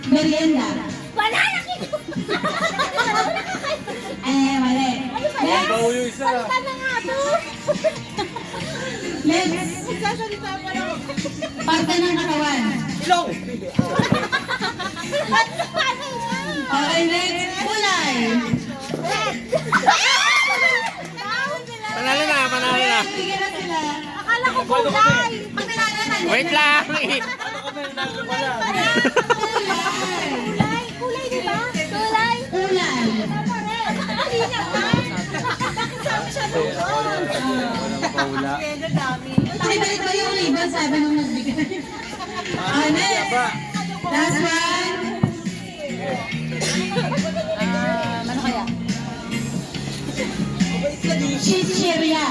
Merienda. Wala na kita! Mali. Next. Bawo yung isa. Salita na nga to! Next. Nagsasalita pa lang. Parte ng katawan. Ilong! Ano yan? Okay, next. Kulay. Panalo na, panalo na. Bigyan na sila. Akala ko kulay! Pag nanalo na. Wait lang. Ano kami nalo pala? Kulay. Kulay! Kulay, di ba? Kulay! Kulay. Hindi naman! Sabi siya doon. Walang paula. Ay, balik ba yung ribbon? Sabi nung nagbigay. Next. Last one. Ano kaya? Chichirya.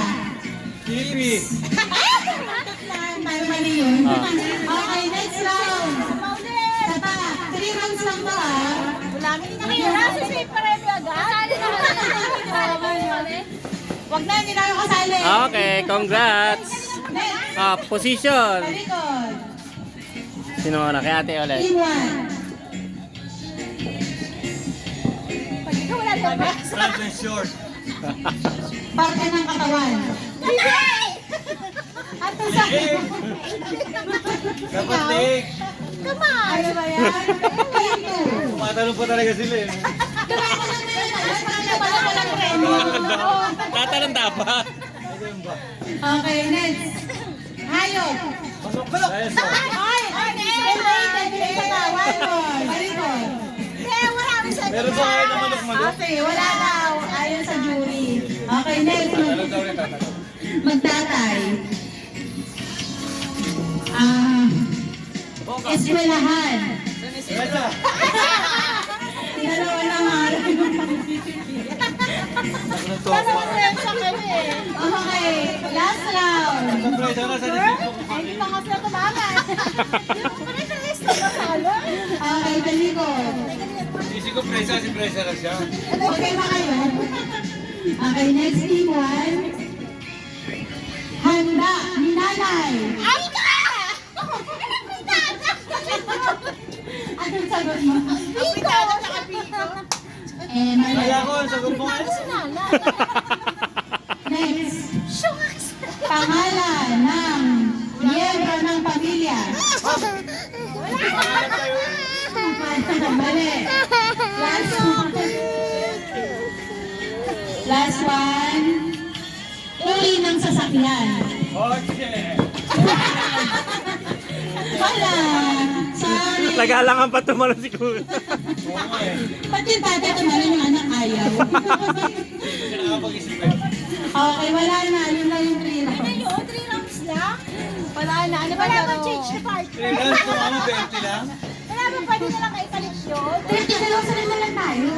Kipi. Mali yun. Okay, next round. Maulit! Tata, 3 rounds lang to ah. Wala kami nakihira sa safe paremi agad. Kasali na kami. Wag na, hindi na kayo kasali. Okay, congrats. Next. Position. Talikod. Sino na? Kay ate ulit. Team 1. Pag ikaw wala daw ba? Front and short. Parte ng katawan. Ato sa... Dapat leg. Kamay! Ano ba yan? Team 2. Tumatalong pa talaga sila eh. Tatalon dapat. Okay, next. Hayop. Pasok ka lang. Ayos oh. Ay! Related sa katawan. Talikod. Kaya wala kami sa... Meron ba kayo na manok-manok? Okay, wala daw. Ayon sa jury. Okay, next. Tatalong daw rin tatalong. Magtatay. Eskwelahan. Esa. Dalawa lang araw. Sana mag-renta kami eh. Okay, last round. Surprise na sa Facebook ko. Ay, hindi pa kasi ako tumakas. Ano yung list na masalo? Okay, talikod. Isip ko presa, si presa lang siya. Okay ba kayo? Okay, next team 1. Handa ni nanay. Ay, ka! Anong sagot mo? Pito! Mali. Kaya ko, ang sagot mo. Ano si Nala? Next. Shucks! Pangalan ng miyembro ng pamilya. Mali. Last one. Last one. Uri ng sasakyan. Okay. Wala. Sorry. Nagalangan pa tumalon si Kuya. Oo nga eh. Ba't yung tatay tumalon yung anak ayaw? Hindi siya nakapag-isipan. Okay, wala na. Yun lang yung 3 rounds. Ano yun? 3 rounds lang? Wala na. Ano ba Wala laro? bang change the part? Kailan kung ano, 20 lang? Wala bang pwede na lang kayo yun? 30 na lang sa lang tayo.